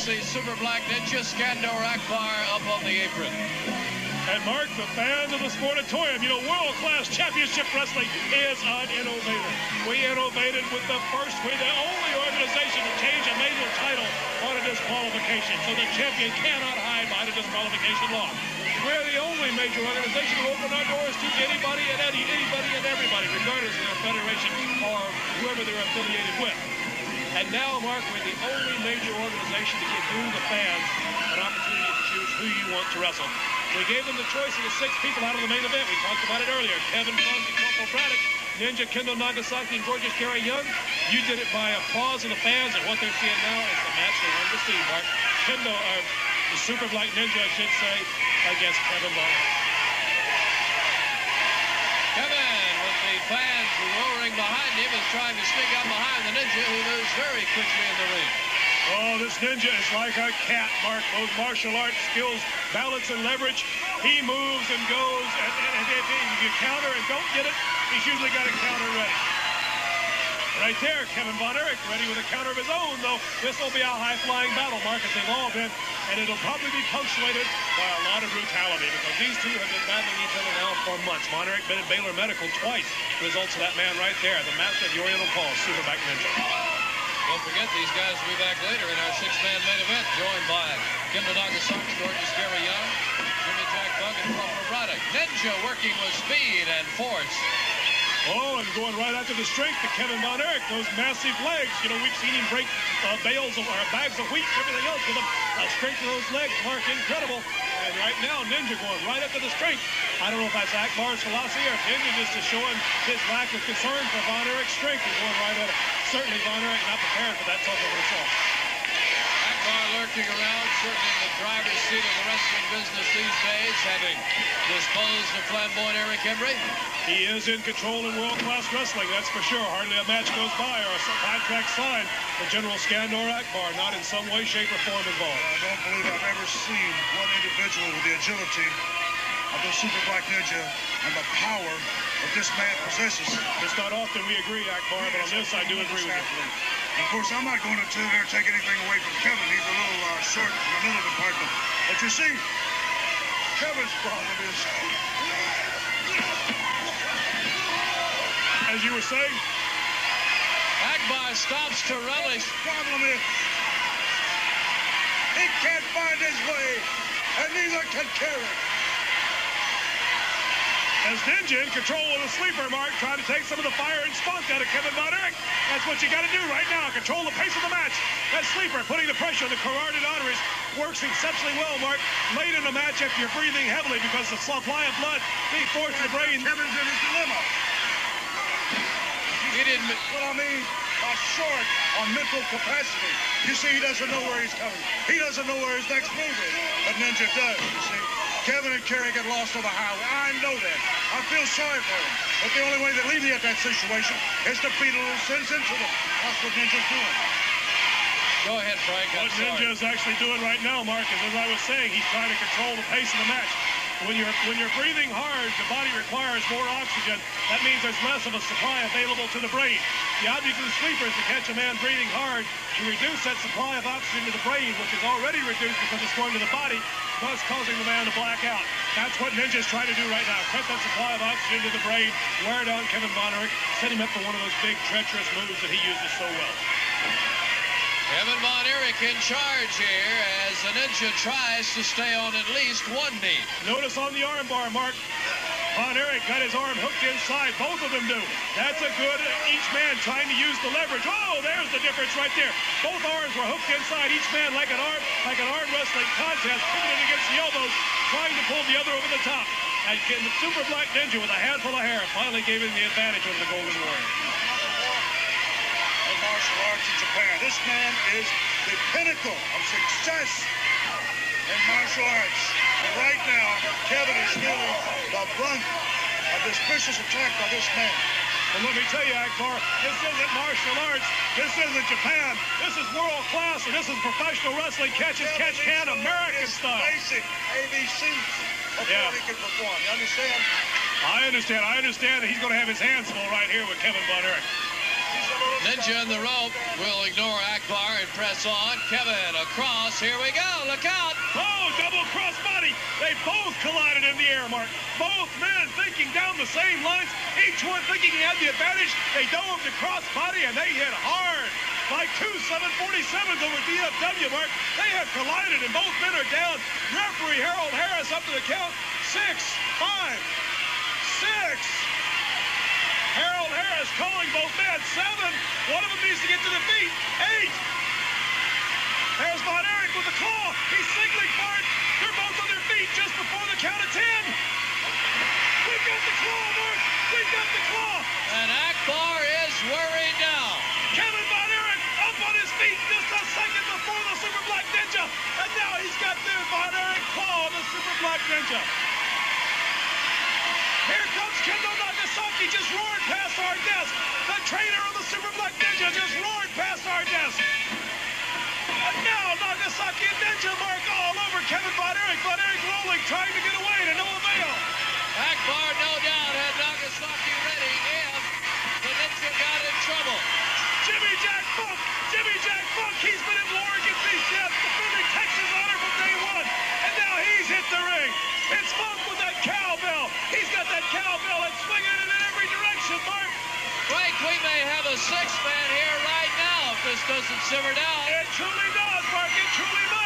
the Super Black Ninja, Skandor Akbar, up on the apron. And Mark, the fans of the Sportatorium, you know, world-class championship wrestling is an innovator. We innovated with the only organization to change a major title on a disqualification. So the champion cannot hide behind a disqualification law. We're the only major organization to open our doors to anybody and everybody, regardless of their federation or whoever they're affiliated with. And now, Mark, we're the only major organization to give you, the fans, an opportunity to choose who you want to wrestle. We gave them the choice of the 6 people out of the main event. We talked about it earlier. Kevin Funk and Corporal Braddock, Ninja, Kendo Nagasaki, and Gorgeous Gary Young. You did it by applause of the fans, and what they're seeing now is the match they wanted to see, Mark. Kendo, the Super Black Ninja, I should say, against Kevin Bonner. Kevin, with the fans roaring behind him, is trying to sneak up behind the Ninja, who moves very quickly in the ring. Oh, this Ninja is like a cat, Mark. Those martial arts skills, balance and leverage. He moves and goes, and if you counter and don't get it, he's usually got a counter ready. Right there, Kevin Von Erich ready with a counter of his own, though. This will be a high-flying battle, Mark, as they've all been, and it'll probably be punctuated by a lot of brutality, because these two have been battling each other now for months. Von Erich been at Baylor Medical twice. Results of that man right there, the master of the Oriental Call, Super Black Ninja. Don't forget, these guys will be back later in our 6-man main event, joined by Kendo Nagasaki, Gorgeous Gary Young, Jimmy Jack Bug, and Corporal Braddock. Ninja working with speed and force. Oh, and going right after the strength to Kevin Von Erich, those massive legs. You know, we've seen him break bags of wheat and everything else with them. Strength of those legs, Mark, incredible. And right now, Ninja going right after the strength. I don't know if that's Akbar's philosophy or if Ninja just is showing his lack of concern for Von Erich's strength and going right at it. Certainly, Von Erich not prepared for that tough of an assault. Akbar lurking around, certainly in the driver's seat of the wrestling business these days, having disposed of flamboyant Erich Embry. He is in control in world-class wrestling, that's for sure. Hardly a match goes by or a contract signed with General Skandor Akbar, not in some way, shape, or form involved. I don't believe I've ever seen one individual with the agility of the Super Black Ninja and the power that this man possesses. It's not often we agree, Akbar, but on this I do agree with you. Of course, I'm not going to take anything away from Kevin. He's a little short in the middle department. But you see, Kevin's problem is... As you were saying, Akbar stops to relish. His problem is he can't find his way, and neither can Kerry. As Ninja in control with a sleeper, Mark, trying to take some of the fire and spunk out of Kevin Von Erich. That's what you got to do right now. Control the pace of the match. That sleeper putting the pressure on the carotid arteries works exceptionally well, Mark. Late in the match, after you're breathing heavily because the supply of blood being forced to the brain. Kevin's in his dilemma. He didn't. What I mean by short on mental capacity. You see, he doesn't know where he's coming. He doesn't know where his next move is. But Ninja does, you see. Kevin and Kerry get lost on the highway. I know that. I feel sorry for them. But the only way they alleviate that situation is to beat a little sense into them. That's what Ninja's doing. Go ahead, Frank. What Ninja is actually doing right now, Mark, is, as I was saying, he's trying to control the pace of the match. When you're breathing hard, the body requires more oxygen. That means there's less of a supply available to the brain. The object of the sleeper is to catch a man breathing hard to reduce that supply of oxygen to the brain, which is already reduced because it's going to the body, thus causing the man to black out. That's what Ninja's trying to do right now. Cut that supply of oxygen to the brain, wear down Kevin Von Erich, set him up for one of those big, treacherous moves that he uses so well. Kevin Von Erich in charge here as the Ninja tries to stay on at least one knee. Notice on the arm bar, Mark, Von Erich got his arm hooked inside. Both of them do. That's a good, each man trying to use the leverage. Oh, there's the difference right there. Both arms were hooked inside. Each man like an arm wrestling contest, pivoting against the elbows, trying to pull the other over the top. And the Super Black Ninja with a handful of hair finally gave him the advantage over the Golden Warrior. Martial arts in Japan. This man is the pinnacle of success in martial arts. And right now, Kevin is feeling the brunt of this vicious attack by this man. And let me tell you, Akbar, this isn't martial arts. This isn't Japan. This is world class, and this is professional wrestling, catch as catch can, American style. Basic ABCs of what he can perform. You understand? I understand. I understand that he's going to have his hands full right here with Kevin Von Erich. Ninja in the rope will ignore Akbar and press on. Kevin across. Here we go. Look out. Oh, double cross body. They both collided in the air, Mark. Both men thinking down the same lines. Each one thinking he had the advantage. They dove to cross body and they hit hard. Like two 747s over DFW, Mark. They have collided and both men are down. Referee Harold Harris up to the count. 6, 5, 6. Harold Harris calling both men. 7. One of them needs to get to the feet. 8. There's Von Erich with the claw. He's signaling for it. They're both on their feet just before the count of 10. We've got the claw, Mark. We've got the claw. And Akbar is worried now. Kevin Von Erich up on his feet just a second before the Super Black Ninja. And now he's got the Von Erich claw on the Super Black Ninja. Here comes Kendo Nagasaki, just roared past our desk. The trainer of the Super Black Ninja just roared past our desk. And now Nagasaki and Ninja Mark all over Kevin Von Erich. Von Erich rolling, trying to get away to no avail. Akbar, no doubt, had Nagasaki ready if the Ninja got in trouble. Jimmy Jack Funk, he's been in Oregon BCF, defending Texas honor from day one. And now he's hit the ring. It's Funk with that cowbell. He's got that cowbell and swinging it in every direction, Mark. Frank, we may have a 6-man here right now if this doesn't simmer down. It truly does, Mark. It truly does.